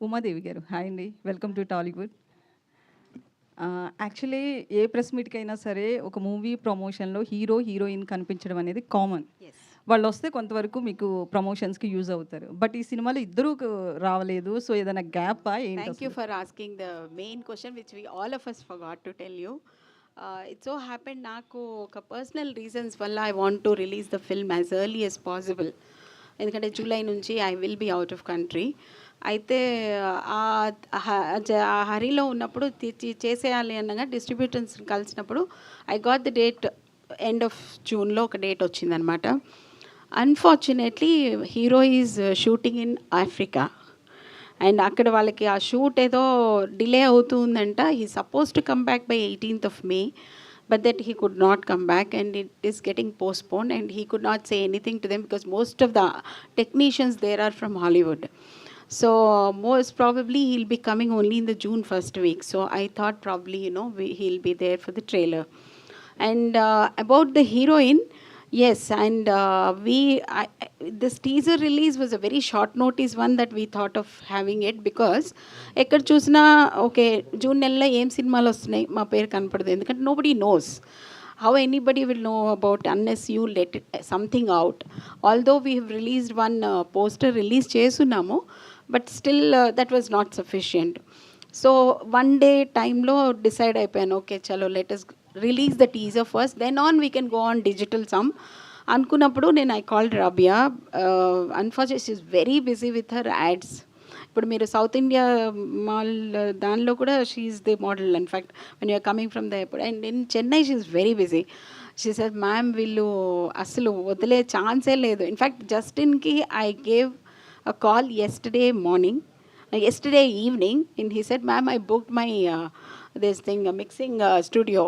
ఉమాదేవి గారు హాయ్ అండి, welcome to Tollywood. Actually ఏ ప్రెస్ మీట్కైనా సరే ఒక మూవీ ప్రమోషన్లో హీరో హీరోయిన్ కనిపించడం అనేది కామన్. Yes. వాళ్ళు వస్తే కొంతవరకు మీకు ప్రమోషన్స్కి యూజ్ అవుతారు. బట్ ఈ సినిమాలో ఇద్దరూ రావలేదు. సో ఏదైనా గ్యాపా ఏంటి Thank you అసలు? for asking the main question, which we all of us forgot to tell you. It so happened నాకు ఒక పర్సనల్ రీజన్స్ వల్ల I want to release the film as early as possible. ఎందుకంటే July నుంచి I will be out of country. అయితే ఆ హరిలో ఉన్నప్పుడు చేసేయాలి అనగా డిస్ట్రిబ్యూటర్స్ కలిసినప్పుడు I got the date end of జూన్లో ఒక డేట్ వచ్చిందనమాట. Unfortunately hero is shooting in Africa and అక్కడ వాళ్ళకి ఆ షూట్ ఏదో డిలే అవుతుందంట. He suppose to come back by 18th of May, but that he could not come back and it is getting postponed and he could not say anything to them because most of the technicians there are from Hollywood. So most probably he'll be coming only in the June first week. So I thought probably, he'll be there for the trailer. And about the heroine, yes, and this teaser release was a very short notice one that we thought of having it because ఎక్కడ చూసినా okay June నెలలో ఏం సినిమాలు వస్తున్నాయి మా పేరు కనపడదు, ఎందుకంటే nobody nose how anybody will know about unless you let it, something out. Although we have released one poster release చేస్తున్నాము, but still that was not sufficient. So one day టైంలో డిసైడ్ అయిపోయాను, ఓకే చలో let us release the teaser first, then on we can go on digital some అనుకున్నప్పుడు నేను I called Rabia. Unfortunate she is very busy with her ads. ఇప్పుడు మీరు south India mall దానిలో కూడా she is the model in fact when you're coming from the airport. And in Chennai she is very busy. She said ma'am వీళ్ళు అసలు వదిలే ఛాన్సే లేదు. In fact జస్టిన్కి I gave a call yesterday evening, and he said, ma'am, I booked my this thing mixing studio.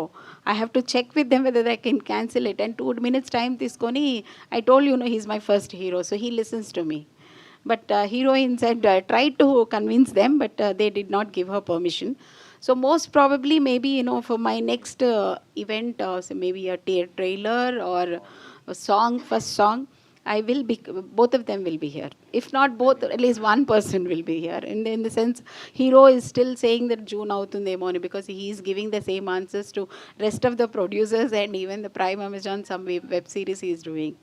I have to check with them whether they can cancel it. And 2 minutes time తీసుకొని I told you, he's my first hero, so he listens to me. But heroine said tried to convince them, but they did not give her permission. So most probably maybe for my next event, so maybe a trailer or a song, first song, I will be, both of them will be here. If not both, at least one person will be here. And in the sense, hero is still saying that June avutundemo ani because he is giving the same answers to rest of the producers and even the Prime Amazon some web series he is doing.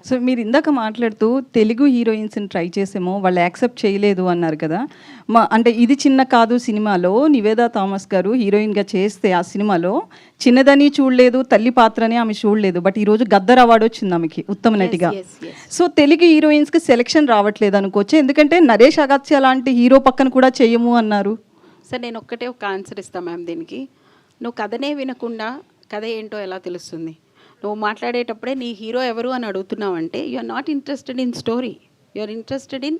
So మీరు ఇందాక మాట్లాడుతూ Telugu హీరోయిన్స్ని try చేసేమో వాళ్ళు accept చేయలేదు అన్నారు కదా. అంటే ఇది చిన్న కాదు సినిమాలో నివేదా థామస్ గారు హీరోయిన్గా చేస్తే ఆ సినిమాలో చిన్నదని చూడలేదు, తల్లి పాత్రని ఆమె చూడలేదు. బట్ ఈరోజు గద్దర్ అవార్డు వచ్చింది ఆమెకి ఉత్తమ నటిగా. సో తెలుగు హీరోయిన్స్కి సెలెక్షన్ రావట్లేదు అనుకోవచ్చు, ఎందుకంటే నరేష్ అగత్య లాంటి హీరో పక్కన కూడా చేయము అన్నారు. సార్ నేను ఒక్కటే ఒక ఆన్సర్ ఇస్తాను మ్యామ్ దీనికి. నువ్వు కథనే వినకుండా కథ ఏంటో ఎలా తెలుస్తుంది? నువ్వు మాట్లాడేటప్పుడే నీ హీరో ఎవరు అని అడుగుతున్నావు అంటే you are not interested in story, you are interested in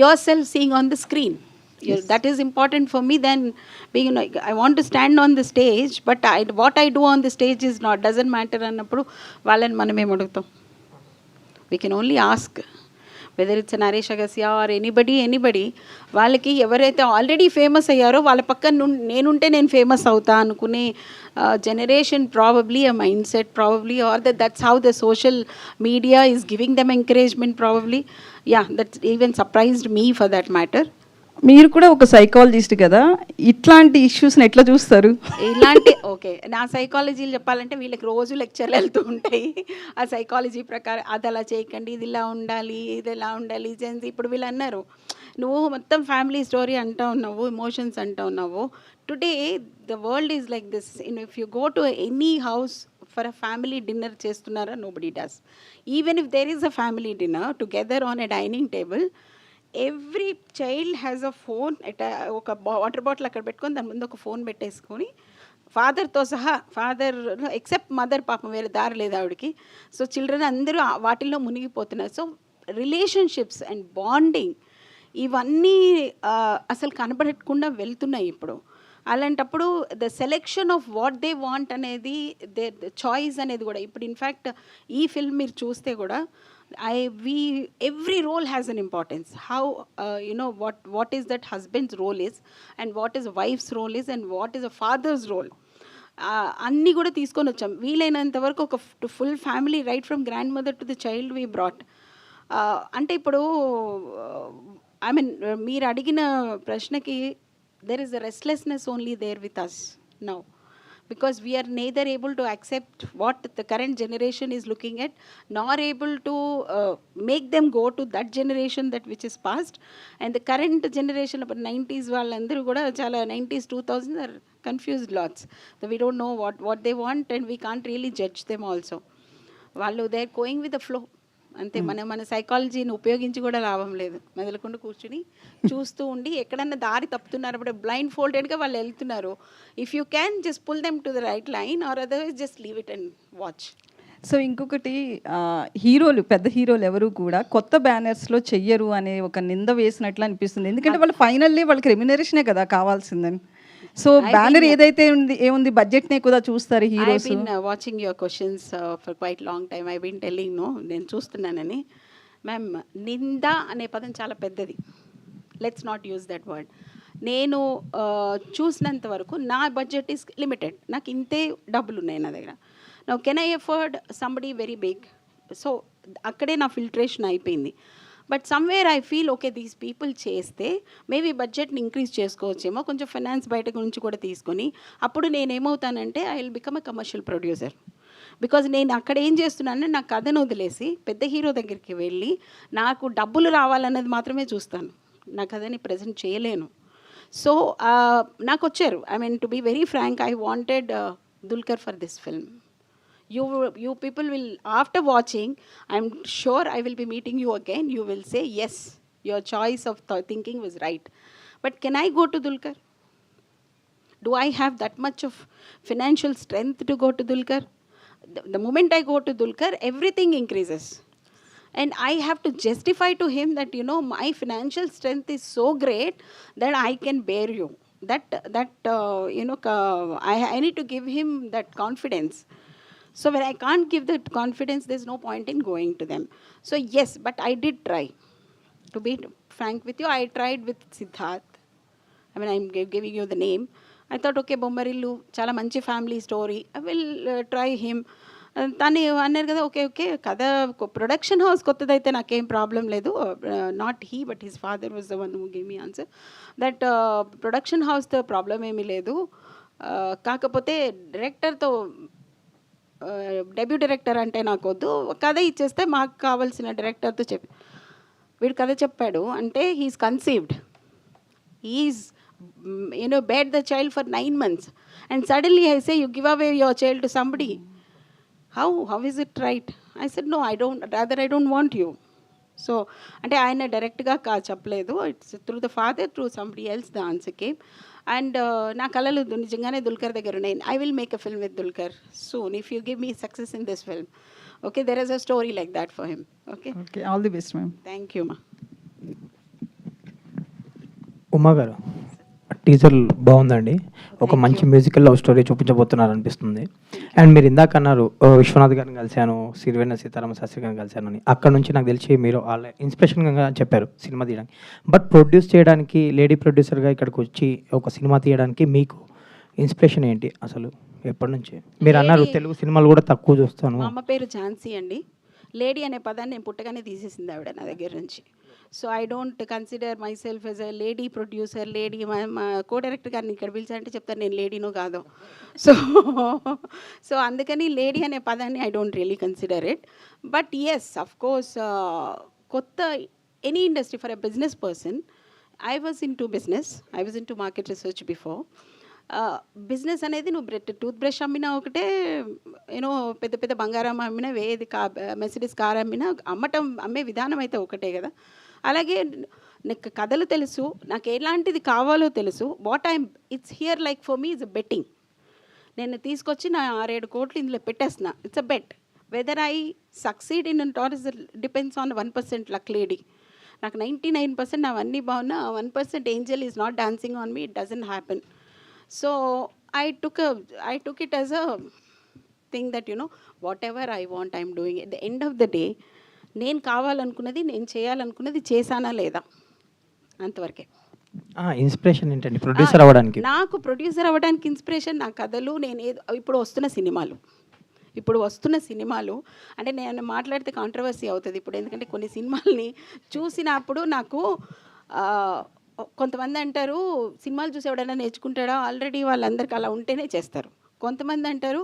your self seeing on the screen. That is important for me then being I want to stand on the stage, but what I do on the stage is not doesn't matter అన్నప్పుడు వాళ్ళని మనం ఏం అడుగుతాం? We can only ask whether it's Naresh Agastya or anybody. వాళ్ళకి ఎవరైతే already famous అయ్యారో వాళ్ళ పక్కన నేనుంటే నేను ఫేమస్ అవుతా అనుకునే generation probably a mind set probably, or that's how the social media is giving them encouragement probably. Yeah, that's even surprised me for that matter. మీరు కూడా ఒక సైకాలజిస్ట్ కదా, ఇట్లాంటి ఇష్యూస్ని ఎట్లా చూస్తారు? ఇలాంటి ఓకే నా సైకాలజీలు చెప్పాలంటే వీళ్ళకి రోజు లెక్చర్లు వెళ్తూ ఉంటాయి. ఆ సైకాలజీ ప్రకారం అది అలా చేయకండి, ఇది ఇలా ఉండాలి, ఇది ఎలా ఉండాలి జెన్స్. ఇప్పుడు వీళ్ళు అన్నారు నువ్వు మొత్తం ఫ్యామిలీ స్టోరీ అంటూ ఉన్నావు, ఎమోషన్స్ అంటూ ఉన్నావు. Today the world is like this. If you go to any house for a family dinner చేస్తున్నారా? Nobody does. Even if there is a family dinner together on a dining table, every child has a phone. ఒక water bottle అక్కడ పెట్టుకొని దాని ముందు ఒక phone పెట్టేసుకొని ఫాదర్తో సహా, father except mother పాపం వేరే దారి లేదు ఆవిడకి. సో చిల్డ్రన్ అందరూ వాటిల్లో మునిగిపోతున్నారు. సో రిలేషన్షిప్స్ అండ్ బాండింగ్ ఇవన్నీ అసలు కనబడకుండా వెళ్తున్నాయి ఇప్పుడు. అలాంటప్పుడు the selection of what they want అనేది దే చాయిస్ అనేది కూడా ఇప్పుడు ఇన్ఫ్యాక్ట్ ఈ ఫిల్మ్ మీరు చూస్తే కూడా every role has an importance. How what is that husband's role is, and what is a wife's role is, and what is a father's role. అన్నీ కూడా తీసుకొని వచ్చాం వీలైనంత వరకు. ఒక full family right from grand mother to the child we brought. అంటే ఇప్పుడు I mean మీరు అడిగిన ప్రశ్నకి there is a restlessness only there with us now, because we are neither able to accept what the current generation is looking at, nor able to make them go to that generation that which is past. And the current generation about 90s వాళ్ళందరూ కూడా చాలా 90s 2000s are confused lots, so we don't know what they want and we can't really judge them also. వాళ్ళు they are going with the flow అంతే. మన సైకాలజీని ఉపయోగించి కూడా లాభం లేదు, మెదలకుండా కూర్చుని చూస్తూ ఉండి ఎక్కడన్నా దారి తప్పుతున్నారు అప్పుడు బ్లైండ్ ఫోల్డెడ్గా వాళ్ళు వెళ్తున్నారు. If you can just pull them to the right line or otherwise just leave it and watch. So ఇంకొకటి హీరోలు, పెద్ద హీరోలు ఎవరు కూడా కొత్త బ్యానర్స్లో చెయ్యరు అనే ఒక నింద వేసినట్లు అనిపిస్తుంది. ఎందుకంటే వాళ్ళు ఫైనల్లీ వాళ్ళకి రెమ్యునరేషనే కదా కావాల్సిందని. సో బ్యానర్ ఏదైతే ఏముంది బడ్జెట్నే కూడా చూస్తారు heroes. Watching your questions for quite long time. I been telling no, నేను చూస్తున్నానని. మ్యామ్, నింద అనే పదం చాలా పెద్దది, let's not use that word. నేను చూసినంత వరకు నా బడ్జెట్ ఈస్ లిమిటెడ్, నాకు ఇంతే డబ్బులు ఉన్నాయి నా దగ్గర. Now can I afford somebody very big? So అక్కడే నా ఫిల్ట్రేషన్ అయిపోయింది. But somewhere I feel okay these people చేస్తే మేబీ బడ్జెట్ని ఇంక్రీజ్ చేసుకోవచ్చేమో, కొంచెం ఫైనాన్స్ బయట నుంచి కూడా తీసుకొని. అప్పుడు నేనేమవుతానంటే I will become a commercial producer. Because నేను అక్కడ ఏం చేస్తున్నానంటే నా కథను వదిలేసి పెద్ద హీరో దగ్గరికి వెళ్ళి నాకు డబ్బులు రావాలన్నది మాత్రమే చూస్తాను, నా కథని ప్రజెంట్ చేయలేను. సో నాకు వచ్చారు, I mean to be very frank, I wanted Dulquer for this film. You people will, after watching, I'm sure I will be meeting you again. You will say, yes, your choice of thinking was right. But can I go to Dulquer? Do I have that much of financial strength to go to Dulquer? The moment I go to Dulquer, everything increases. And I have to justify to him that, you know, my financial strength is so great that I can bear you. I need to give him that confidence. So when I can't give that confidence, there's no point in going to them. So yes, but I did try. To be frank with you, I tried with Siddharth. I mean, I'm giving you the name. I thought, okay, Bommarillu, chala manchi family story. I will try him. తను అన్నారు కదా, okay కథ production house కొత్తదైతే నాకేం problem లేదు. Not he but his father was the one who give me answer that production హౌస్తో problem ఏమీ లేదు. కాకపోతే డైరెక్టర్తో, డెబ్యూ డైరెక్టర్ అంటే నాకు వద్దు, కథ ఇచ్చేస్తే మాకు కావాల్సిన డైరెక్టర్తో చెప్పి వీడు కథ చెప్పాడు అంటే he is conceived, he is bred the child for 9 months and suddenly I say you give away your child to somebody. How is it right? I said no, I don't want you. So అంటే ఆయన డైరెక్ట్గా చెప్పలేదు, it's through the father, through somebody else the answer came. And నా కళలు నిజంగానే దుల్కర్ దగ్గర ఉన్నాయి. I will make a film with Dulquer soon if you give me success in this film. Okay, there is a story like that for him. Okay, all the best ma'am. Thank you మా. ఉమా గారు, teaser బాగుందండి, ఒక మంచి musical love story చూపించబోతున్నారు అనిపిస్తుంది. And మీరు ఇందాక అన్నారు విశ్వనాథ్ గారిని కలిశాను, సిరివెన్న సీతారామ శాస్త్రి గారిని కలిశాను అని. అక్కడ నుంచి నాకు తెలిసి మీరు వాళ్ళ ఇన్స్పిరేషన్గా చెప్పారు సినిమా తీయడానికి. బట్ ప్రొడ్యూస్ చేయడానికి, లేడీ ప్రొడ్యూసర్గా ఇక్కడికి వచ్చి ఒక సినిమా తీయడానికి మీకు ఇన్స్పిరేషన్ ఏంటి అసలు? ఎప్పటి నుంచి? మీరు అన్నారు తెలుగు సినిమాలు కూడా తక్కువ చూస్తాను. మా అమ్మ పేరు ఝాన్సీ అండి. లేడీ అనే పదాన్ని నేను పుట్టగానే తీసేసింది ఆవిడ నా దగ్గర నుంచి. So I don't consider myself as a lady producer. Lady మా కో డైరెక్టర్ గారిని ఇక్కడ పిలిచారంటే చెప్తాను నేను లేడీనో కాదో. సో అందుకని లేడీ అనే పదాన్ని I don't really consider it. But yes, of course, కొత్త any industry for a business person, I was in to business, I was in to market research before. Business అనేది నువ్వు టూత్ బ్రష్ అమ్మినా ఒకటే, you know పెద్ద పెద్ద బంగారం అమ్మినా, ఏది మెర్సిడీస్ కార్ అమ్మినా అమ్మే విధానం అయితే ఒకటే కదా. అలాగే నాకు కథలు తెలుసు, నాకు ఎలాంటిది కావాలో తెలుసు. It's here like for me is a betting. నేను తీసుకొచ్చి నా 6-7 కోట్లు ఇందులో పెట్టేస్తున్నా. It's a bet. Whether I succeed in or is depends on 1% luck lady. నాకు 99% అవన్నీ బాగున్నా, 1% angel is not dancing on me, it doesn't happen. So I took it as a thing that, you know, whatever I want, I'm doing. At the end of the day, నేను కావాలనుకున్నది, నేను చేయాలనుకున్నది చేశానా లేదా అంతవరకే. Inspiration ఏంటండి producer అవ్వడానికి? నాకు producer అవ్వడానికి inspiration నా కథలు, నేను ఇప్పుడు వస్తున్న సినిమాలు. ఇప్పుడు వస్తున్న సినిమాలు అంటే నేను మాట్లాడితే కాంట్రవర్సీ అవుతుంది ఇప్పుడు, ఎందుకంటే కొన్ని సినిమాల్ని చూసినప్పుడు నాకు కొంతమంది అంటారు సినిమాలు చూసి ఎవడైనా నేర్చుకుంటాడా, ఆల్రెడీ వాళ్ళందరికీ అలా ఉంటేనే చేస్తారు. కొంతమంది అంటారు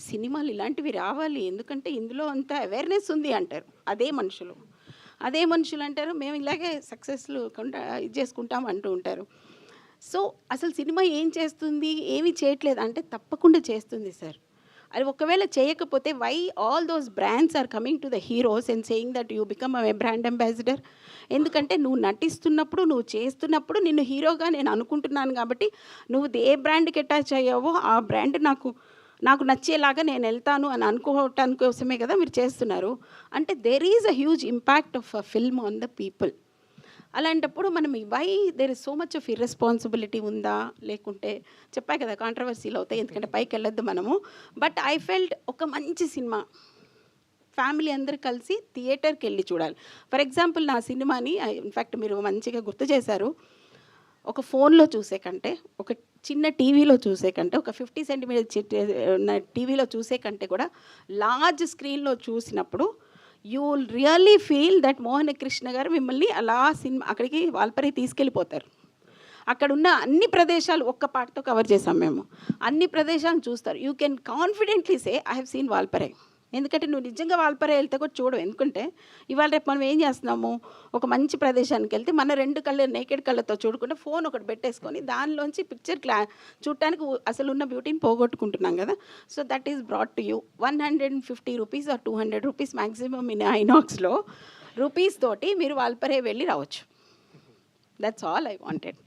సినిమాలు ఇలాంటివి రావాలి ఎందుకంటే ఇందులో అంత అవేర్నెస్ ఉంది అంటారు. అదే మనుషులు అంటారు మేము ఇలాగే సక్సెస్లు ఇది చేసుకుంటాం అంటూ ఉంటారు. సో అసలు సినిమా ఏం చేస్తుంది, ఏమి చేయట్లేదు అంటే తప్పకుండా చేస్తుంది సార్. అది ఒకవేళ చేయకపోతే why all those brands are coming to the heroes and saying that you become a brand ambassador. ఎందుకంటే నువ్వు నటిస్తున్నప్పుడు, నువ్వు చేస్తున్నప్పుడు నిన్ను హీరోగా నేను అనుకుంటున్నాను కాబట్టి నువ్వు ఏ బ్రాండ్కి అటాచ్ అయ్యావో ఆ బ్రాండ్ నాకు నచ్చేలాగా నేను వెళ్తాను అని అనుకోవటానికి కోసమే కదా మీరు చేస్తున్నారు. అంటే there is a huge impact of a film on the people. అలాంటప్పుడు మనం why there is so much of irresponsibility ఉందా, లేకుంటే చెప్పా కదా కాంట్రవర్సీలు అవుతాయి ఎందుకంటే పైకి వెళ్ళొద్దు మనము. బట్ ఐ ఫెల్ట్ ఒక మంచి సినిమా ఫ్యామిలీ అందరు కలిసి థియేటర్కి వెళ్ళి చూడాలి. ఫర్ ఎగ్జాంపుల్ నా సినిమాని ఇన్ఫ్యాక్ట్ మీరు మంచిగా గుర్తు చేశారు, ఒక ఫోన్లో చూసే కంటే, ఒక చిన్న టీవీలో చూసే కంటే, ఒక 50 సెంటీమీటర్ టీవీలో చూసే కంటే కూడా లార్జ్ స్క్రీన్లో చూసినప్పుడు you will really feel that Mohana Krishna గారు మిమ్మల్ని అలా సినిమా అక్కడికి వాల్పరి తీసుకెళ్ళిపోతారు. అక్కడ ఉన్న అన్ని ప్రదేశాలు ఒక్క పాటతో కవర్ చేసాం మేము, అన్ని ప్రదేశాలను చూస్తారు. You can confidently say I have seen Valparai. ఎందుకంటే నువ్వు నిజంగా వాల్పరే వెళ్తే కూడా చూడవు. ఎందుకంటే ఇవాళ రేపు మనం ఏం చేస్తున్నాము, ఒక మంచి ప్రదేశానికి వెళ్తే మన 2 కళ్ళు నేకెడ్ కళ్ళతో చూడకుండా ఫోన్ ఒకటి పెట్టేసుకొని దానిలోంచి పిక్చర్ చూడటానికి అసలు ఉన్న బ్యూటీని పోగొట్టుకుంటున్నాం కదా. So that is brought to you 150 rupees or 200 rupees maximum in ఐనాక్స్లో రూపీస్ తోటి మీరు వాల్పరే వెళ్ళి రావచ్చు. That's all I wanted.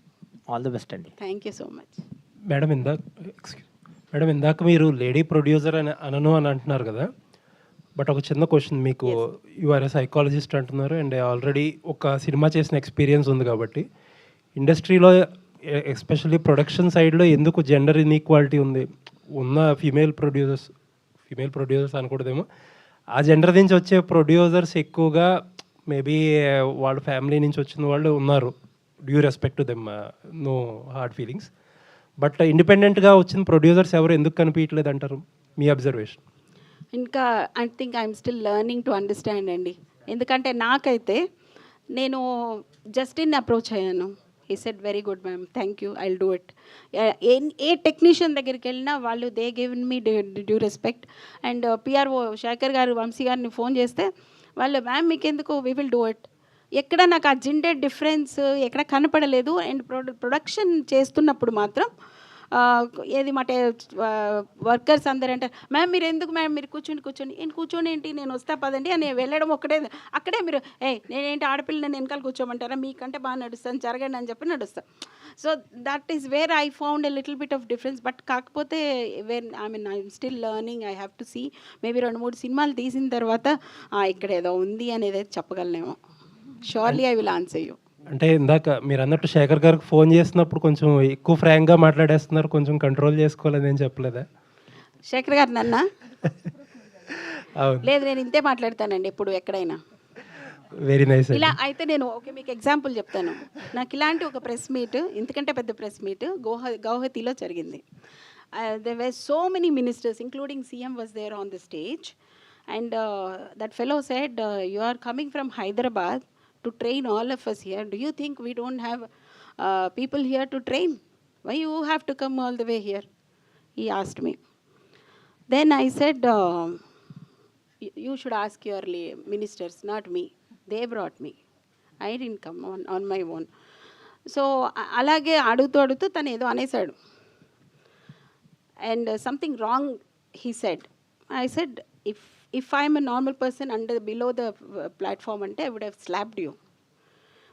All the best అండి. Thank you so much. Madam ఇందాక మీరు లేడీ ప్రొడ్యూసర్ అని అంటున్నారు కదా, బట్ ఒక చిన్న క్వశ్చన్, మీకు యు ఆర్ ఎ సైకాలజిస్ట్ అంటున్నారు అండ్ ఆల్రెడీ ఒక సినిమా చేసిన ఎక్స్పీరియన్స్ ఉంది కాబట్టి ఇండస్ట్రీలో ఎస్పెషల్లీ ప్రొడక్షన్ సైడ్లో ఎందుకు జెండర్ ఇన్ఈక్వాలిటీ ఉంది? ఉన్న ఫీమేల్ ప్రొడ్యూసర్స్ అనకూడదేమో, ఆ జెండర్ నుంచి వచ్చే ప్రొడ్యూసర్స్ ఎక్కువగా మేబీ వాళ్ళ ఫ్యామిలీ నుంచి వచ్చిన వాళ్ళు ఉన్నారు, due respect to them, no hard feelings. But ఇండిపెండెంట్గా వచ్చిన ప్రొడ్యూసర్స్ ఎవరు ఎందుకు కనిపించలేదు అంటారు, మీ అబ్జర్వేషన్? ఇంకా I think I'm still learning to understand అండి. ఎందుకంటే నాకైతే నేను జస్టిన్ అప్రోచ్ అయ్యాను. He said very good ma'am, thank you, I will do it. ఏ టెక్నీషియన్ దగ్గరికి వెళ్ళినా వాళ్ళు they given me due respect. And PRO Shekhar గారు, వంశీ గారిని ఫోన్ చేస్తే వాళ్ళు మ్యామ్ మీకెందుకు, వీ విల్ డూ ఇట్. ఎక్కడ నాకు ఆ జెండర్ డిఫరెన్స్ ఎక్కడ కనపడలేదు. అండ్ ప్రొడక్షన్ చేస్తున్నప్పుడు మాత్రం ఏది మాట వర్కర్స్ అందరూ అంటారు మ్యామ్ మీరు ఎందుకు మ్యామ్ మీరు కూర్చొని నేను కూర్చొని ఏంటి, నేను వస్తా పదండి అని వెళ్ళడం ఒక్కడే. అక్కడే మీరు నేనేంటి ఆడపిల్ల నేను వెనకాల కూర్చోమంటారా, మీకంటే బాగా నడుస్తాను జరగండి అని చెప్పి నడుస్తాను. So that is where I found a little bit of difference. But కాకపోతే I'm still learning. I have to see maybe 2-3 సినిమాలు తీసిన తర్వాత ఇక్కడ ఏదో ఉంది అనేది చెప్పగలనేమో. Surely I will answer you. అంటే ఇందాక మీరు అన్నట్టు శేఖర్ గారికి ఫోన్ చేసినప్పుడు కొంచెం ఎక్కువ ఫ్రాంక్గా మాట్లాడేస్తున్నారు, కొంచెం కంట్రోల్ చేసుకోవాలని ఏం చెప్పలేదా? శేఖర్ గారు నన్న లేదు, నేను ఇంతే మాట్లాడతానండి ఇప్పుడు ఎక్కడైనా. Very nice. ఇలా అయితే నేను మీకు ఎగ్జాంపుల్ చెప్తాను. నాకు ఇలాంటి ఒక ప్రెస్ మీట్, ఇంతకంటే పెద్ద ప్రెస్ మీట్ గౌహతిలో జరిగింది. there were so many ministers including CM was there on the stage and that fellow said you are coming from Hyderabad to train all of us here. Do you think we don't have people here to train? Why you have to come all the way here? He asked me. Then I said you should ask your ministers, not me. They brought me. I didn't come on my own. So alage adutu tanu edo anesadu and something wrong he said. I said if I am a normal person below the platform ante I would have slapped you,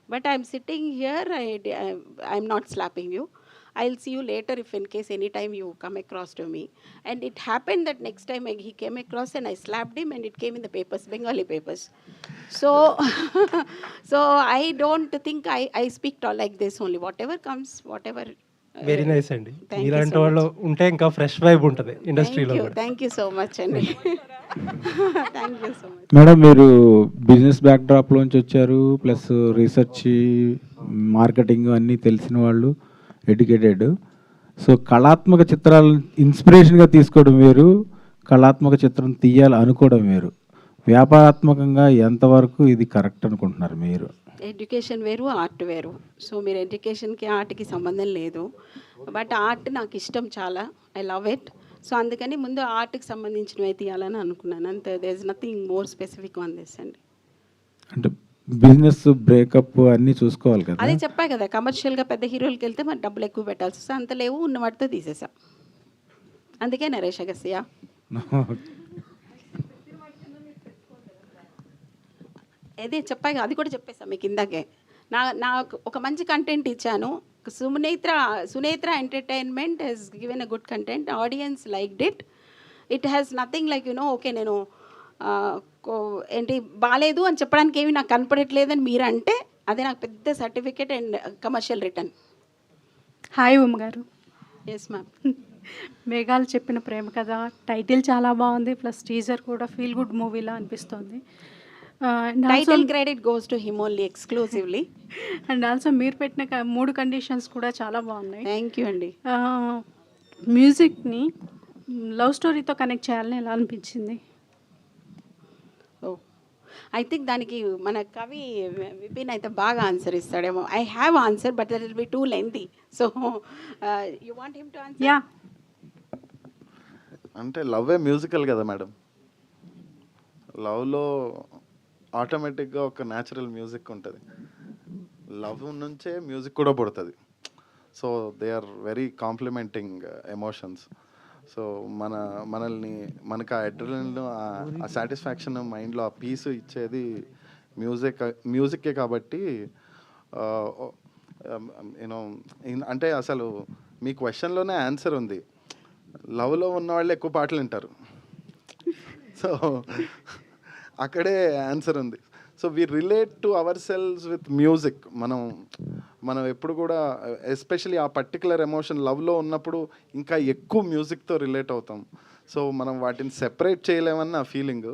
but I am sitting here, I am not slapping you. I'll see you later if in case any time you come across to me. And it happened that next time he came across and I slapped him and it came in the papers, Bengali papers. So so I don't think I speak like this only. Whatever comes, whatever. Very nice అండి. ఇలాంటి వాళ్ళు ఉంటే ఇంకా fresh vibe ఉంటుంది ఇండస్ట్రీలో. Thank you so much అండి. Thank you so much. Madam మీరు business బ్యాక్డ్రాప్లోంచి వచ్చారు, ప్లస్ రీసెర్చ్ మార్కెటింగ్ అన్నీ తెలిసిన వాళ్ళు, ఎడ్యుకేటెడ్. సో కళాత్మక చిత్రాలను ఇన్స్పిరేషన్గా తీసుకోవడం వేరు, కళాత్మక చిత్రం తీయాలి అనుకోవడం వేరు. వ్యాపారాత్మకంగా ఎంతవరకు ఇది కరెక్ట్ అనుకుంటున్నారు మీరు? ఎడ్యుకేషన్ వేరు, ఆర్ట్ వేరు. సో మీరు ఎడ్యుకేషన్కి ఆర్ట్కి సంబంధం లేదు, బట్ ఆర్ట్ నాకు ఇష్టం చాలా, ఐ లవ్ ఇట్. సో అందుకని ముందు ఆర్ట్కి సంబంధించినవి తీయాలని అనుకున్నాను అంతే. There is nothing more specific on this అండి. అంటే బిజినెస్ బ్రేకప్ అన్నీ చూసుకోవాలి కదా. అదే చెప్పా కదా, కమర్షియల్గా పెద్ద హీరోలకి వెళ్తే మరి డబ్బులు ఎక్కువ పెట్టాల్సి వస్తే అంత లేవు, ఉన్న వాటితో తీసేసాం. అందుకే నరేష్ అగస్త్య. అదే చెప్పాక అది కూడా చెప్పేసాం మీకు ఇందాకే. నాకు ఒక మంచి కంటెంట్ ఇచ్చాను. Sunetra entertainment has given a good content, audience liked it. It has nothing like okay నేను ఏంటి బాగాలేదు అని చెప్పడానికి ఏమి నాకు కనపడట్లేదని మీరు అంటే అదే నాకు పెద్ద certificate and commercial return. Hi Uma గారు. Yes ma'am. మేఘాలు చెప్పిన ప్రేమ కథ టైటిల్ చాలా బాగుంది, ప్లస్ టీజర్ కూడా ఫీల్ గుడ్ మూవీలా అనిపిస్తుంది. Title credit goes to him only exclusively. And also మీరు పెట్టిన 3 కండిషన్స్ కూడా చాలా బాగున్నాయి. థ్యాంక్ యూ అండి. మ్యూజిక్ని లవ్ స్టోరీతో కనెక్ట్ చేయాలని ఎలా అనిపించింది? ఐ థింక్ దానికి మన కవి విపిన్ అయితే బాగా ఆన్సర్ ఇస్తాడేమో. I have answer but that will be too lengthy. So you want him to answer? Yeah. అంటే లవ్వే మ్యూజికల్ కదా మేడం. లవ్లో ఆటోమేటిక్గా ఒక న్యాచురల్ మ్యూజిక్ ఉంటుంది. లవ్ నుంచే మ్యూజిక్ కూడా పుడుతుంది. So they are very complimenting emotions. So మనకు ఆ అడ్రినలిన్, ఆ సాటిస్ఫాక్షన్, మైండ్లో ఆ పీస్ ఇచ్చేది మ్యూజిక్కే కాబట్టి యూనో అంటే అసలు మీ క్వశ్చన్లోనే ఆన్సర్ ఉంది. లవ్లో ఉన్న వాళ్ళు ఎక్కువ పాటలు వింటారు. సో అక్కడే ఆన్సర్ ఉంది. So we relate to our cells with music. మనం ఎప్పుడు కూడా ఎస్పెషలీ ఆ పర్టికులర్ ఎమోషన్ లవ్లో ఉన్నప్పుడు ఇంకా ఎక్కువ మ్యూజిక్తో రిలేట్ అవుతాం. సో మనం వాటిని సెపరేట్ చేయలేమన్న ఫీలింగ్.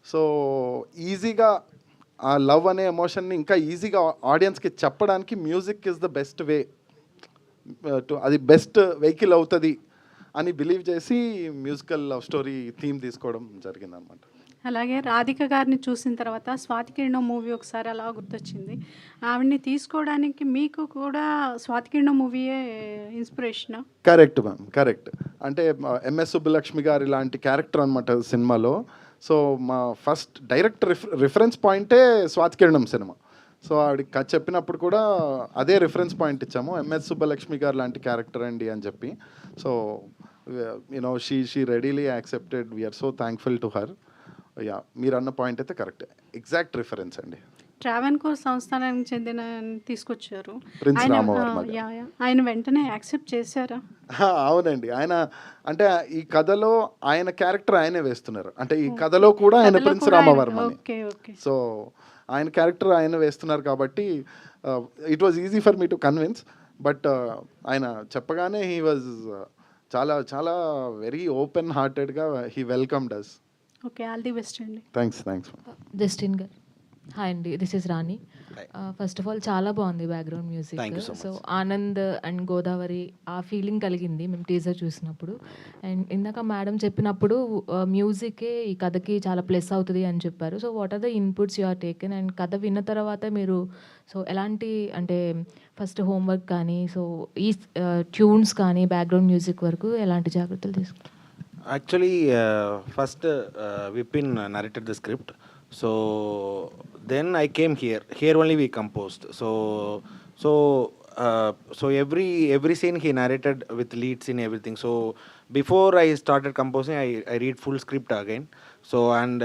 సో ఈజీగా ఆ లవ్ అనే ఎమోషన్ని ఇంకా ఈజీగా ఆడియన్స్కి చెప్పడానికి music is the best way to, అది బెస్ట్ వెహికల్ అవుతుంది అని బిలీవ్ చేసి మ్యూజికల్ లవ్ స్టోరీ థీమ్ తీసుకోవడం జరిగిందనమాట. అలాగే రాధిక గారిని చూసిన తర్వాత స్వాతి కిరణం మూవీ ఒకసారి అలా గుర్తొచ్చింది. ఆవిడ్ని తీసుకోవడానికి మీకు కూడా స్వాతి కిరణం మూవీయే ఇన్స్పిరేషనా? Correct ma'am, correct. అంటే ఎంఎస్ సుబ్బలక్ష్మి గారి లాంటి క్యారెక్టర్ అనమాట సినిమాలో. సో మా ఫస్ట్ డైరెక్ట్ రిఫరెన్స్ పాయింటే స్వాతి కిరణం సినిమా. సో ఆవిడకి కథ చెప్పినప్పుడు కూడా అదే రిఫరెన్స్ పాయింట్ ఇచ్చాము, ఎంఎస్ సుబ్బలక్ష్మి గారు లాంటి క్యారెక్టర్ అండి అని చెప్పి. So you know she readily accepted. We are so thankful to her. Yeah, మీరు అన్న పాయింట్ అయితే కరెక్ట్, ఎగ్జాక్ట్ రిఫరెన్స్ అండి. ట్రావెన్కోర్ సంస్థానానికి చెందిన తీసుకొచ్చారు. ప్రిన్స్ రామవర్మ. ఆయన వెంటనే యాక్సెప్ట్ చేశారా? అవునండి. ఆయన అంటే ఈ కథలో ఆయన క్యారెక్టర్ ఆయనే వేస్తున్నారు. అంటే ఈ కథలో కూడా ఆయన ప్రిన్స్ రామవర్మ. సో ఆయన క్యారెక్టర్ ఆయన వేస్తున్నారు కాబట్టి it was easy for me to convince. But ఆయన చెప్పగానే హీ వాజ్ చాలా చాలా వెరీ ఓపెన్ హార్టెడ్గా he welcomed us. Okay, all the best అండి. థ్యాంక్స్. జస్టిన్ గారు హాయ్ అండి, this is Rani. First of all చాలా బాగుంది background music. So Anand and Godavari ఆ ఫీలింగ్ కలిగింది మేము టీజర్ చూసినప్పుడు. అండ్ ఇందాక మేడం చెప్పినప్పుడు మ్యూజికే ఈ కథకి చాలా ప్లస్ అవుతుంది అని చెప్పారు. So what are the inputs you are taken? And కథ విన్న తర్వాత మీరు సో ఎలాంటి అంటే ఫస్ట్ హోంవర్క్ కానీ సో ఈ ట్యూన్స్ కానీ బ్యాక్గ్రౌండ్ మ్యూజిక్ వరకు ఎలాంటి జాగ్రత్తలు తీసుకుంటారు? Actually, first Vipin narrated the script. So then I came here. Here only we composed. So every scene he narrated with lead scene everything. So before I started composing, I read full script again. So and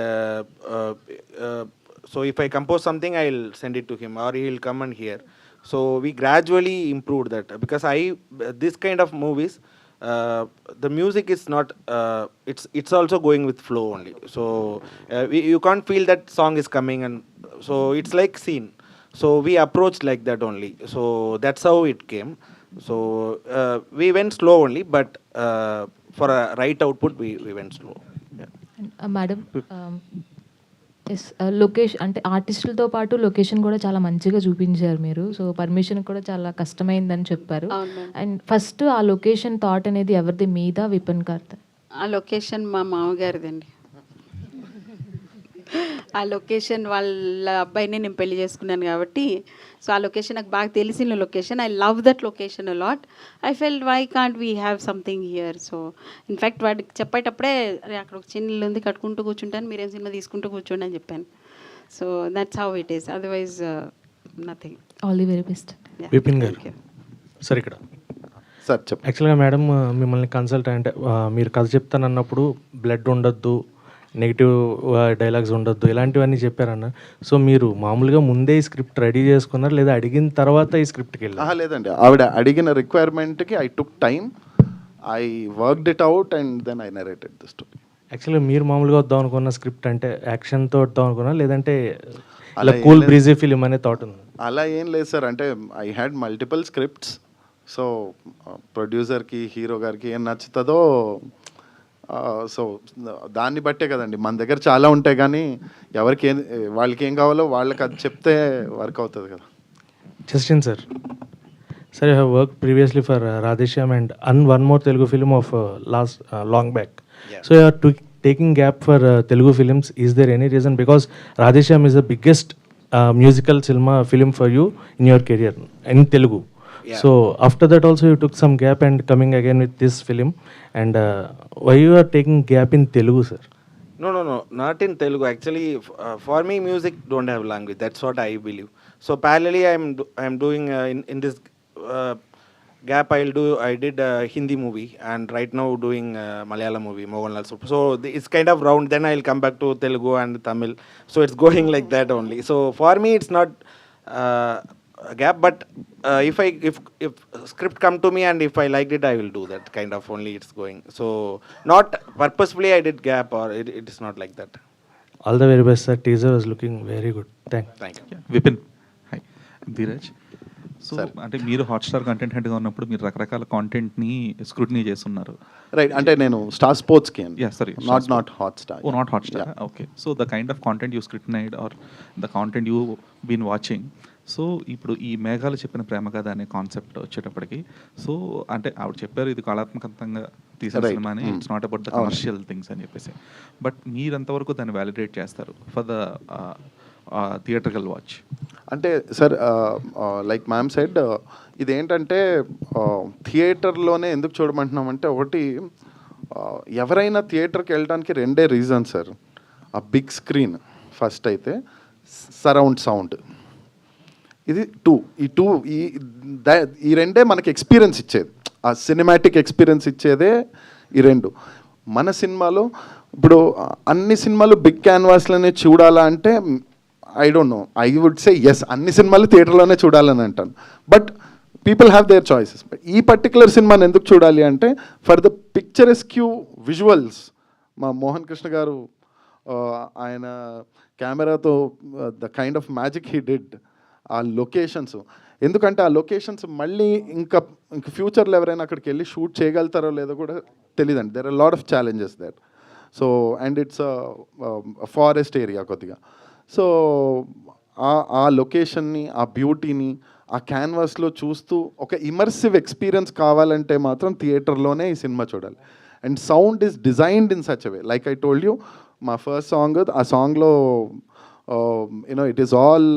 so if I compose something, I'll send it to him or he'll come and hear. So we gradually improved that because this kind of movies. The music is not it's also going with flow only. So you can't feel that song is coming, and so it's like scene. So we approached like that only. So that's how it came. So we went slow only, but for a right output we went slow. Yeah. Madam, yes location అంటే ఆర్టిస్టులతో పాటు location కూడా చాలా మంచిగా చూపించారు మీరు. So permission కూడా చాలా కష్టమైందని చెప్పారు. అండ్ ఫస్ట్ ఆ లొకేషన్ థాట్ అనేది ఎవరిది, మీద విపిన్ గారిది? ఆ లొకేషన్ మా మామగారిదండి. ఆ లొకేషన్ వాళ్ళ అబ్బాయిని నేను పెళ్లి చేసుకున్నాను కాబట్టి, సో ఆ లొకేషన్ నాకు బాగా తెలిసిన location. I love that location a lot. I felt why can't we have something here. So in fact వాడికి చెప్పేటప్పుడే అరే అక్కడ ఒక చిన్న ఇల్లు ఉంది, కట్టుకుంటూ కూర్చుంటాను, మీరేం సినిమా తీసుకుంటూ కూర్చోండి అని చెప్పాను. So that's how it is, otherwise nothing. All the very best. Vipin గారు సార్ ఇక్కడ సార్ చెప్పండి. యాక్చువల్గా మేడం మిమ్మల్ని కన్సల్ట్ అంటే మీరు కథ చెప్తానన్నప్పుడు బ్లడ్ ఉండొద్దు, నెగిటివ్ డైలాగ్స్ ఉండొద్దు, ఇలాంటివన్నీ చెప్పారన్న. సో మీరు మామూలుగా ముందే ఈ స్క్రిప్ట్ రెడీ చేసుకున్నారు లేదా అడిగిన తర్వాత ఈ స్క్రిప్ట్కి వెళ్ళారు? లేదండి, ఆవిడ అడిగిన రిక్వైర్మెంట్కి I took time, I worked it out and then I narrated the story. యాక్చువల్గా మీరు మామూలుగా వద్దాం అనుకున్న స్క్రిప్ట్ అంటే యాక్షన్తో వద్దాం అనుకున్నా లేదంటే అలా కూల్ బ్రీజీ ఫిలిం అనే థాట్ ఉంది? అలా ఏం లేదు సార్, అంటే I had multiple scripts. So ప్రొడ్యూసర్కి హీరో గారికి ఏం నచ్చుతుందో సో దాన్ని బట్టే కదండి, మన దగ్గర చాలా ఉంటాయి కానీ ఎవరికి ఏం వాళ్ళకి ఏం కావాలో వాళ్ళకి అది చెప్తే వర్క్ అవుతుంది కదా. Justin sir, sir you have work previously for Radheshyam and one more Telugu film of last long back. So you are taking gap for Telugu films. Is there any reason? Because Radheshyam is the biggest musical cinema film for you in your career in Telugu. Yeah. So after that also you took some gap and coming again with this film. And why you are taking gap in Telugu, sir? No, not in Telugu. Actually, for me, music don't have language. That's what I believe. So parallelly, I'm doing in this gap. I did a Hindi movie, and right now doing Malayalam movie, Mohanlal. So it's kind of round. Then I'll come back to Telugu and Tamil. So it's going like that only. So for me, it's not a gap. But if script come to me and if I liked it, I will do that kind of only. It's going. So not purposefully I did gap, or it is not like that. All the very best, sir. Teaser was looking very good. Thank you. Vipin, hi. Dheeraj, so అంటే మీరు Hotstar content హెడ్గా ఉన్నప్పుడు మీరు రకరకాల కాంటెంట్ని scrutiny చేస్తున్నారు, right? అంటే నేను star స్పోర్ట్స్కి, sorry, not Hotstar. Oh not Hotstar, okay. So the kind of content you scrutinised or the content you been watching. So ఇప్పుడు ఈ మేఘాలు చెప్పిన ప్రేమ కథ అనే కాన్సెప్ట్ వచ్చేటప్పటికి, సో అంటే ఆవిడ చెప్పారు ఇది కళాత్మకంగా తీసిన సినిమా అని, it's not about the commercial things అని చెప్పేసి. బట్ మీరు ఎంతవరకు దాన్ని వ్యాలిడేట్ చేస్తారు ఫర్ ద థియేట్రికల్ వాచ్? అంటే సార్, లైక్ మ్యామ్ సెడ్, ఇదేంటంటే థియేటర్లోనే ఎందుకు చూడమంటున్నామంటే, ఒకటి ఎవరైనా థియేటర్కి వెళ్ళడానికి రెండే రీజన్ సార్. ఆ బిగ్ స్క్రీన్ ఫస్ట్, అయితే సరౌండ్ సౌండ్, ఇది ఈ రెండే మనకి ఎక్స్పీరియన్స్ ఇచ్చేది, ఆ సినిమాటిక్ ఎక్స్పీరియన్స్ ఇచ్చేదే ఈ రెండు. మన సినిమాలో ఇప్పుడు అన్ని సినిమాలు బిగ్ క్యాన్వాస్లోనే చూడాలా అంటే I don't know, I would say yes, అన్ని సినిమాలు థియేటర్లోనే చూడాలని అంటాను. But people have their choices. ఈ పర్టికులర్ సినిమాని ఎందుకు చూడాలి అంటే, ఫర్ ద పిక్చరెస్క్యూ విజువల్స్. మా మోహన్ కృష్ణ గారు ఆయన కెమెరాతో the kind of magic he did, ఆ లొకేషన్స్. ఎందుకంటే ఆ లొకేషన్స్ మళ్ళీ ఇంకా ఫ్యూచర్లో ఎవరైనా అక్కడికి వెళ్ళి షూట్ చేయగలుగుతారో లేదో కూడా తెలియదండి. There are lot of challenges that. So and it's forest area కొద్దిగా. సో ఆ లొకేషన్ని, ఆ బ్యూటీని ఆ క్యాన్వాస్లో చూస్తూ ఒక ఇమర్సివ్ ఎక్స్పీరియన్స్ కావాలంటే మాత్రం థియేటర్లోనే ఈ సినిమా చూడాలి. And sound is designed in such way, like I told you, మా ఫస్ట్ సాంగ్, ఆ సాంగ్లో you know it is all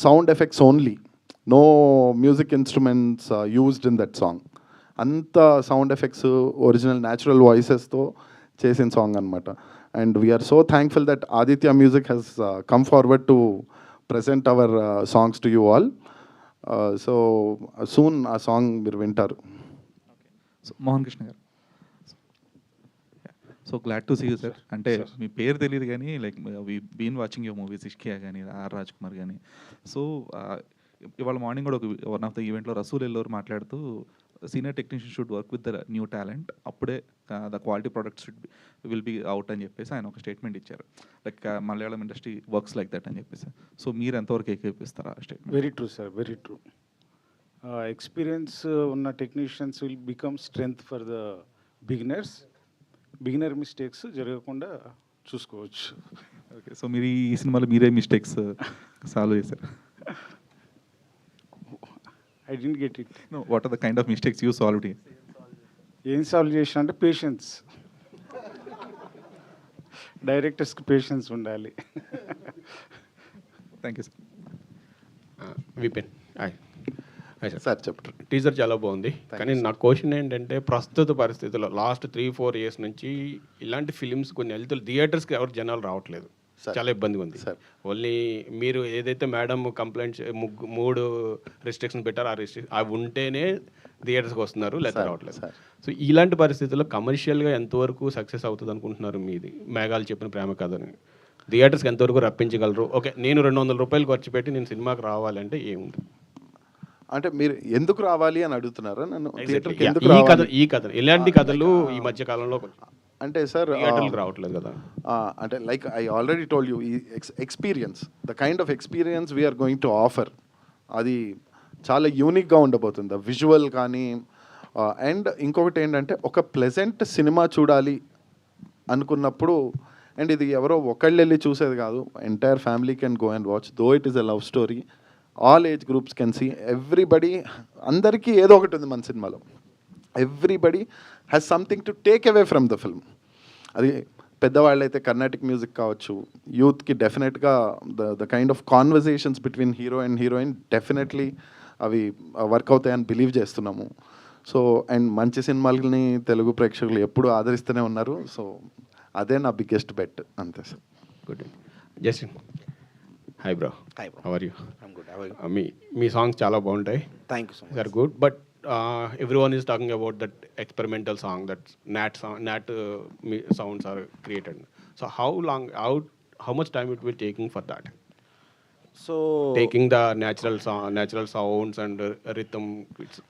sound effects only, no music instruments used in that song. అంత సౌండ్ ఎఫెక్ట్స్, ఒరిజినల్ న్యాచురల్ వాయిసెస్తో చేసిన song అనమాట. And we are so thankful that Aditya music has come forward to present our songs to you all. So soon ఆ song మీరు వింటారు. So Mohan Krishna గారు, so glad to see you sir. అంటే మీ పేరు తెలియదు కానీ like we been watching your movies, Ishqiya కానీ, ఆర్ రాజ్ కుమార్ కానీ. సో ఇవాళ మార్నింగ్ కూడా వన్ ఆఫ్ ద ఈవెంట్లో రసూల్ ఎల్లోరు మాట్లాడుతూ senior technician should work with the new talent, అప్పుడే the quality products will be out అని చెప్పేసి ఆయన ఒక స్టేట్మెంట్ ఇచ్చారు. Like Malayalam industry works like that అని చెప్పేసి. సో మీరు ఎంతవరకు ఏకీపిస్తారా ఆ statement? Very true sir, very true. Experience ఉన్న technicians will become strength for the beginner mistakes జరగకుండా చూసుకోవచ్చు. ఓకే, సో మీరు ఈ సినిమాలో మీరే మిస్టేక్స్ సాల్వ్ చేశారు? I didn't get it. No, what are the kind of mistakes you solve? ఏం solve చేసిన అంటే పేషెన్స్. డైరెక్టర్స్కి పేషెన్స్ ఉండాలి. Thank you sir. Vipin hi sir చెప్పండి. టీజర్ చాలా బాగుంది, కానీ నా క్వశ్చన్ ఏంటంటే ప్రస్తుత పరిస్థితుల్లో లాస్ట్ 3-4 ఇయర్స్ నుంచి ఇలాంటి ఫిలిమ్స్ కొన్ని వెళ్తులు థియేటర్స్కి ఎవరు జనాలు రావట్లేదు, చాలా ఇబ్బందిగా ఉంది. ఓన్లీ మీరు ఏదైతే మేడం కంప్లైంట్స్ 3 రిస్ట్రిక్షన్ పెట్టారో అవి ఉంటేనే థియేటర్స్కి వస్తున్నారు, లేదా రావట్లేదు. సో ఇలాంటి పరిస్థితుల్లో కమర్షియల్గా ఎంతవరకు సక్సెస్ అవుతుంది అనుకుంటున్నారు మీది? మేఘాలు చెప్పిన ప్రేమ కథని థియేటర్స్కి ఎంతవరకు రప్పించగలరు? ఓకే, నేను 200 రూపాయలు ఖర్చు పెట్టి నేను సినిమాకి రావాలంటే ఏముంది? అంటే మీరు ఎందుకు రావాలి అని అడుగుతున్నారా నన్ను? థియేటర్కి ఎందుకు ఈ కథ రావాలి? ఈ కథ ఇలాంటి కథలు ఈ మధ్య కాలంలో అంటే సార్ థియేటర్లకు రావట్లేదు కదా. అంటే like I already told you, ఈ experience, the kind of experience we are going to offer, అది చాలా యూనిక్గా ఉండబోతుంది. విజువల్ కానీ అండ్ ఇంకొకటి ఏంటంటే ఒక ప్లెజెంట్ సినిమా చూడాలి అనుకున్నప్పుడు, అండ్ ఇది ఎవరో ఒకళ్ళు వెళ్ళి చూసేది కాదు, entire family can go and watch, though it is a love story, all age groups can see, everybody, అందరికీ ఏదో ఒకటి ఉంది మన సినిమాలో, everybody has something to take away from the film. అది పెద్దవాళ్ళు అయితే కర్ణాటిక్ మ్యూజిక్ కావచ్చు, యూత్కి డెఫినెట్గా the kind of conversations between hero and heroine definitely అవి వర్క్ అవుతాయని బిలీవ్ చేస్తున్నాము. సో అండ్ మంచి సినిమాలని తెలుగు ప్రేక్షకులు ఎప్పుడూ ఆదరిస్తూనే ఉన్నారు. సో అదే నా బిగ్గెస్ట్ బెట్, అంతే sir. Good. Justin hi bro. Hi bro. How are you? I'm good. How are you? మీ సాంగ్స్ చాలా బాగుంటాయి. Thank you so much. Are good, but everyone is talking about that experimental song, that nat sounds are created. So how much time it will taking for that? So taking the natural sounds and rhythm,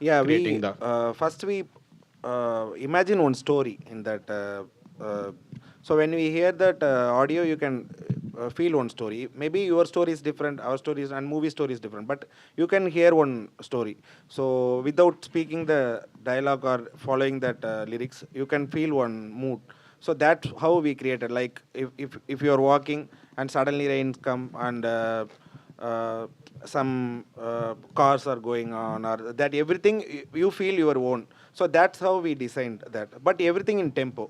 creating the first we imagine one story in that so when we hear that audio, you can feel one story. Maybe your story is different, our story is, and movie story is different, but you can hear one story. So without speaking the dialogue or following that lyrics, you can feel one mood. So that's how we created. Like if you are walking and suddenly rains come and some cars are going on, or that everything you feel your own. So that's how we designed that, but everything in tempo.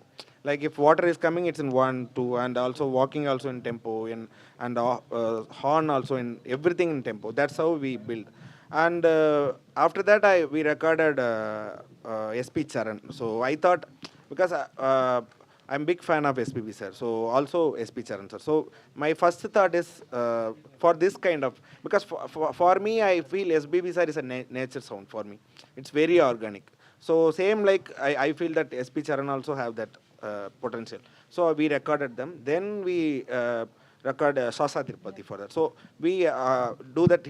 Like if water is coming, it's in 1, 2, and also walking also in tempo, and horn also in everything in tempo. That's how we build. And after that, we recorded SP Charan. So I thought, because I'm big fan of SPB sir, so also SP Charan sir. So my first thought is for this kind of, because for me I feel SPB sir is a nature sound for me. It's very organic. So same like I feel that SP Charan also have that potential. So we recorded them. Then we record Sasa Tirupati for that. So we do that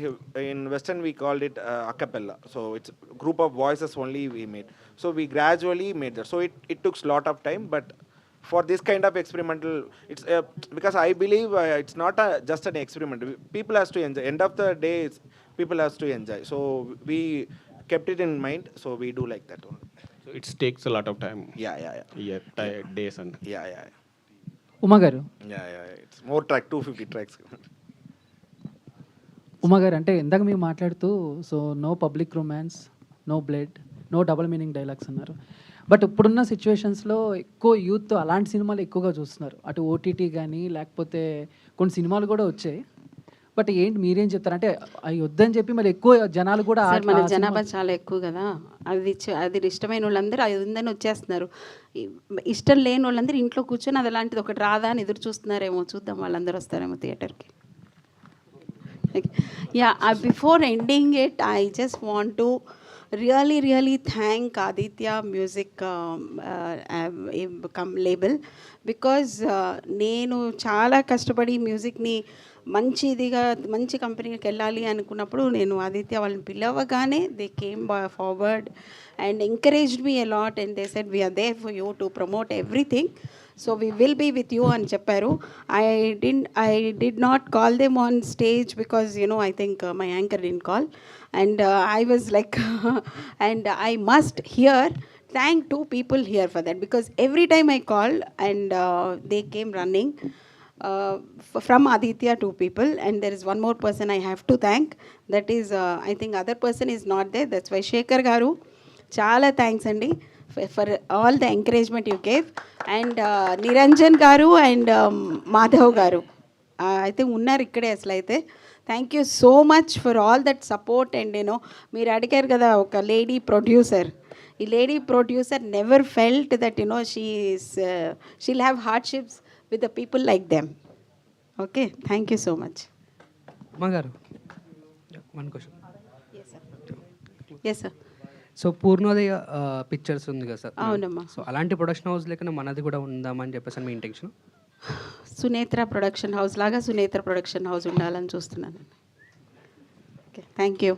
in Western, we called it a cappella. So it's a group of voices only we made. So we gradually made that. So it took a lot of time, but for this kind of experimental, it's because I believe it's not just an experiment. People has to enjoy. End of the day, people has to enjoy. So we kept it in mind. So we do like that only. so it takes a lot of time. Yeah. Days and Yeah. Uma గారు, It's more track, 250 tracks. Uma గారు, అంటే ఇందాక మీరు మాట్లాడుతూ so no public romance, no blood, no double meaning dialogues అన్నారు. But ఇప్పుడున్న సిచ్యువేషన్స్లో ఎక్కువ యూత్ అలాంటి సినిమాలు ఎక్కువగా చూస్తున్నారు. అటు ఓటీటీ కానీ లేకపోతే కొన్ని సినిమాలు కూడా వచ్చాయి. బట్ ఏంటి మీరేం చెప్తారు? అంటే అవి వద్దని చెప్పి మరి ఎక్కువ జనాలు కూడా మన జనాభా చాలా ఎక్కువ కదా, అది ఇష్టమైన వాళ్ళందరూ అది ఉందని వచ్చేస్తున్నారు. ఇష్టం లేని వాళ్ళందరూ ఇంట్లో కూర్చొని అది అలాంటిది ఒకటి రాదా అని ఎదురు చూస్తున్నారేమో. చూద్దాం, వాళ్ళందరూ వస్తారేమో థియేటర్కి. Before ending it, I just want to really thank Aditya Music label, because నేను చాలా కష్టపడి మ్యూజిక్ని మంచి కంపెనీకి వెళ్ళాలి అనుకున్నప్పుడు నేను ఆదిత్య వాళ్ళని పిలవగానే they came forward and encouraged me a lot, and they said we are there for you to promote everything, so we will be with you అని చెప్పారు. I did not call them on stage because I think my anchor didn't call, and I was like and I must thank 2 people here for that, because every time I called and they came running. From Aditya, 2 people, and there is one more person I have to thank. That is I think other person is not there. That's why Shekhar garu, చాలా thanks అండి. For all the encouragement you gave. And Niranjan garu and Madhav garu అయితే ఉన్నారు ఇక్కడే అసలు అయితే. Thank you so much for all that support. And మీరు అడిగారు కదా ఒక లేడీ ప్రొడ్యూసర్, ఈ lady producer never felt that she'll have hardships with the people like them. Okay, thank you so much. అమ్మగారు, one question. Yes sir. So Purnodaya pictures ఉంది కదా sir? అవునమ్మా. So అలాంటి ప్రొడక్షన్ హౌస్ లేకుండా మనది కూడా ఉందామని చెప్పేసి మీ ఇంటెన్షన్? సునేత్ర ప్రొడక్షన్ హౌస్ లాగా సునేత్ర ప్రొడక్షన్ హౌస్ ఉండాలని చూస్తున్నాను. Okay, thank you.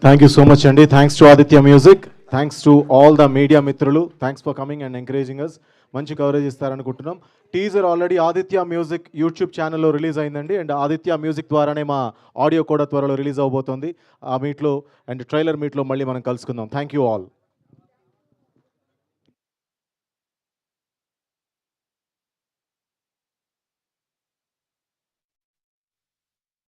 Thank you so much అండి. Thanks to Aditya music, thanks to all the media మిత్రులు, thanks for coming and encouraging us. మంచి కవరేజ్ ఇస్తారనుకుంటున్నాం. Teaser already Aditya music YouTube ఛానల్లో release అయిందండి. And Aditya music ద్వారానే మా ఆడియో కూడా త్వరలో రిలీజ్ అవబోతోంది. ఆ మీట్లో అండ్ ట్రైలర్ మీట్లో మళ్ళీ మనం కలుసుకుందాం. Thank you all.